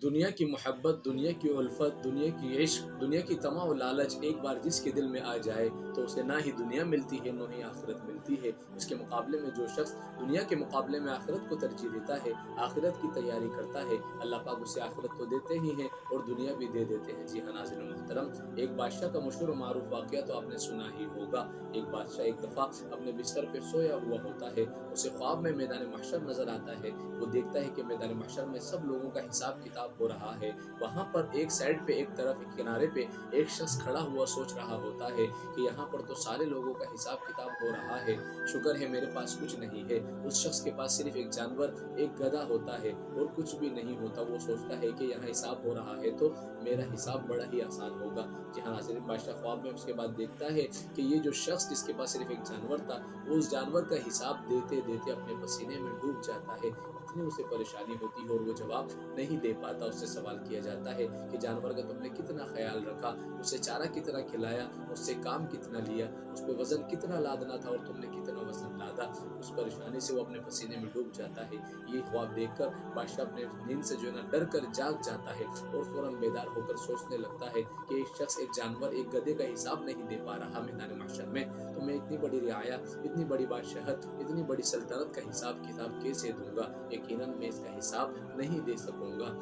दुनिया की मोहब्बत, दुनिया की उल्फत, दुनिया की इश्क, दुनिया की तमा और लालच एक बार जिसके दिल में आ जाए तो उसे ना ही दुनिया मिलती है ना ही आखिरत मिलती है। इसके मुकाबले में जो शख्स दुनिया के मुकाबले में आखिरत को तरजीह देता है, आखिरत की तैयारी करता है, अल्लाह पाक उसे आखिरत तो देते ही हैं और दुनिया भी दे देते हैं। जी हाँ नाज़रीन मोहतरम, एक बादशाह का मशहूर और मारूफ वाक़या तो आपने सुना ही होगा। एक बादशाह एक दफ़ा अपने बिस्तर पे सोया हुआ होता है, उसे ख्वाब में मैदान महशर नज़र आता है। वो देखता है कि मैदान महशर में सब लोगों का हिसाब किताब हो रहा है। वहाँ पर एक साइड पे, एक तरफ, एक किनारे पे एक शख्स खड़ा हुआ सोच रहा होता है कि यहाँ पर तो सारे लोगों का हिसाब किताब हो रहा है, शुक्र है मेरे पास कुछ नहीं है। उस शख्स के पास सिर्फ एक जानवर, एक गधा होता है और कुछ भी नहीं होता। वो सोचता है कि यहाँ हिसाब हो रहा है तो मेरा हिसाब बड़ा ही आसान होगा। जी हाँ नाज़रीन, बादशाह ख्वाब में उसके बाद देखता है कि ये जो शख्स जिसके पास सिर्फ एक जानवर था, वो उस जानवर का हिसाब देते देते अपने पसीने में डूब जाता है। इतनी उसे परेशानी होती है और वो जवाब नहीं दे पाता। उससे सवाल किया जाता है कि जानवर का तुमने कितना ख्याल रखा, उसे चारा कितना खिलाया, उससे काम कितना लिया, उस पर वजन कितना लादना था और तुमने कितना वजन लादा। उस परेशानी से वो अपने पसीने में डूब जाता है। ये ख्वाब देखकर बादशाह अपने नींद से जो है ना डर कर जाग जाता है और फौरन बेदार होकर सोचने लगता है कि एक शख्स, एक जानवर, एक गधे का हिसाब नहीं दे पा रहा मैदान महशर में, तो मैं इतनी बड़ी रियाया, इतनी बड़ी बादशाहत, इतनी बड़ी सल्तनत का हिसाब किताब कैसे दूंगा। यकीनन मैं इसका हिसाब नहीं दे सकूंगा।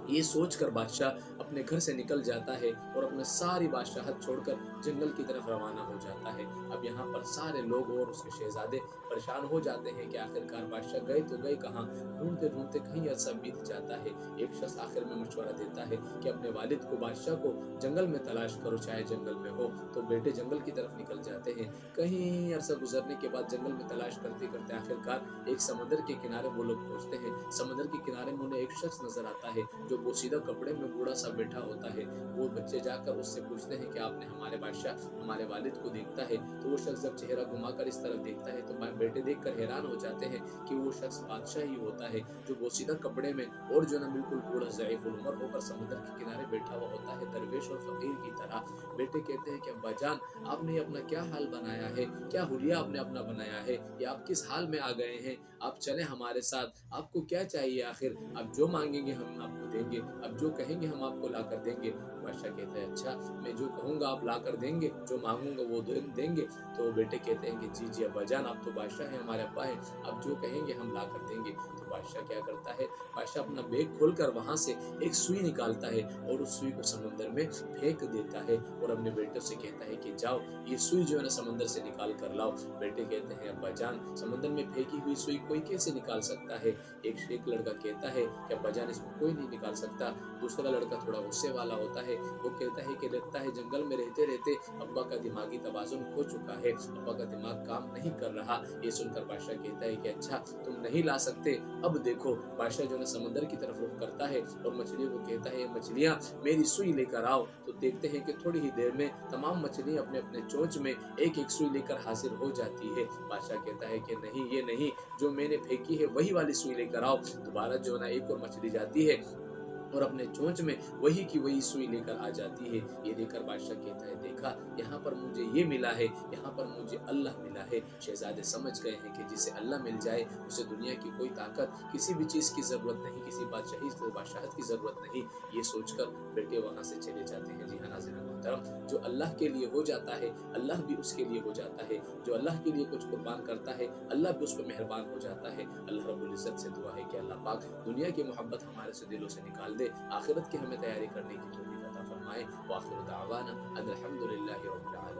ये सोचकर बादशाह अपने घर से निकल जाता है और अपने सारी बादशाहत छोड़कर जंगल की तरफ रवाना हो जाता है। अब यहाँ पर सारे लोग और उसके शहजादे परेशान हो जाते हैं कि आखिरकार बादशाह गए तो गए कहाँ। ढूंढते ढूंढते कहीं अरसा बीत जाता है। एक शख्स आखिर में मशवरा देता है कि अपने वालिद को, बादशाह को जंगल में तलाश करो, चाहे जंगल में हो। तो बेटे जंगल की तरफ निकल जाते हैं। कहीं अरसा गुजरने के बाद जंगल में तलाश करते करते आखिरकार एक समंदर के किनारे वो लोग पहुंचते हैं। समंदर के किनारे में उन्हें एक शख्स नजर आता है जो बोसीदा कपड़े में बूढ़ा सा बैठा होता है। वो बच्चे जाकर उससे पूछते हैं कि आपने हमारे बादशाह, हमारे वालिद को देखता है। तो वो शख्स जब चेहरा घुमाकर इस तरफ देखता है तो बेटे देखकर हैरान हो जाते हैं कि वो शख्स बादशाह ही होता है जो बोसीदा कपड़े में और जो ना बिल्कुल बूढ़ा ज़ईफ़ुल उम्र होकर समुद्र के किनारे बैठा हुआ होता है, दरवेश और फकीर की तरह। बेटे कहते हैं कि अब्बा जान, आपने अपना क्या हाल बनाया है, क्या हुलिया आपने अपना बनाया है, या आप किस हाल में आ गए हैं। आप चले हमारे साथ, आपको क्या चाहिए आखिर, आप जो मांगेंगे हम आपको देंगे, अब जो कहेंगे हम आपको ला कर देंगे। बादशाह कहता है अच्छा, मैं जो कहूँगा आप ला कर देंगे, जो मांगूंगा वो देंगे। तो बेटे कहते हैं कि जी जी अब्बा जान, आप तो बादशाह हैं, हमारे अब्बा हैं, अब जो कहेंगे हम ला कर देंगे। तो बादशाह क्या करता है, बादशाह अपना बैग खोलकर वहां से एक सुई निकालता है और उस सुई को समंदर में फेंक देता है और अपने बेटे से कहता है कि जाओ ये सुई जो है ना समंदर से निकाल कर लाओ। बेटे कहते हैं अब्बा जान, समंदर में फेंकी हुई सुई कोई कैसे निकाल सकता है। एक लड़का कहता है कि अब्बा जान, इसको कोई नहीं निकाल सकता। दूसरा लड़का थोड़ा गुस्से वाला होता है, वो कहता है कि लगता है जंगल में रहते रहते अब्बा का दिमागी तवाज़ुन खो चुका है, अब्बा का दिमाग काम नहीं कर रहा। ये सुनकर बादशाह कहता है कि अच्छा तुम नहीं ला सकते, अब देखो। बादशाह जो है समंदर की तरफ रुख करता है और मछलियों को कहता है मछलियां मेरी सुई लेकर आओ। तो देखते हैं कि थोड़ी ही देर में तमाम मछलियां अपने अपने चोंच में एक एक सुई लेकर हाजिर हो जाती है। बादशाह कहता है कि नहीं, ये नहीं, जो मैंने फेंकी है वही वाली सुई लेकर आओ। दोबारा जो है ना एक और मछली जाती है और अपने चोंच में वही की वही सुई लेकर आ जाती है। ये देखकर बादशाह कहता है देखा, यहाँ पर मुझे ये मिला है, यहाँ पर मुझे अल्लाह मिला है। शहजादे समझ गए हैं कि जिसे अल्लाह मिल जाए उसे दुनिया की कोई ताकत, किसी भी चीज़ की ज़रूरत नहीं, किसी बादशाहत की ज़रूरत नहीं। ये सोचकर बेटे वहाँ से चले जाते हैं। जी हाँ नाज़रीन मोहतरम, जो अल्लाह के लिए हो जाता है अल्लाह भी उसके लिए हो जाता है। जो अल्लाह के लिए कुछ कुर्बान करता है अल्लाह भी उस पर मेहरबान हो जाता है। अल्लाह रब्बुल इज़्ज़त से दुआ है कि अल्लाह पाक दुनिया की मोहब्बत हमारे से दिलों से निकाल दे, आखिरत की हमें तैयारी करने की तौफीक अता फरमाए। व आखिरु दावाना अनिल हम्दुलिल्लाहि रब्बिल आलमीन।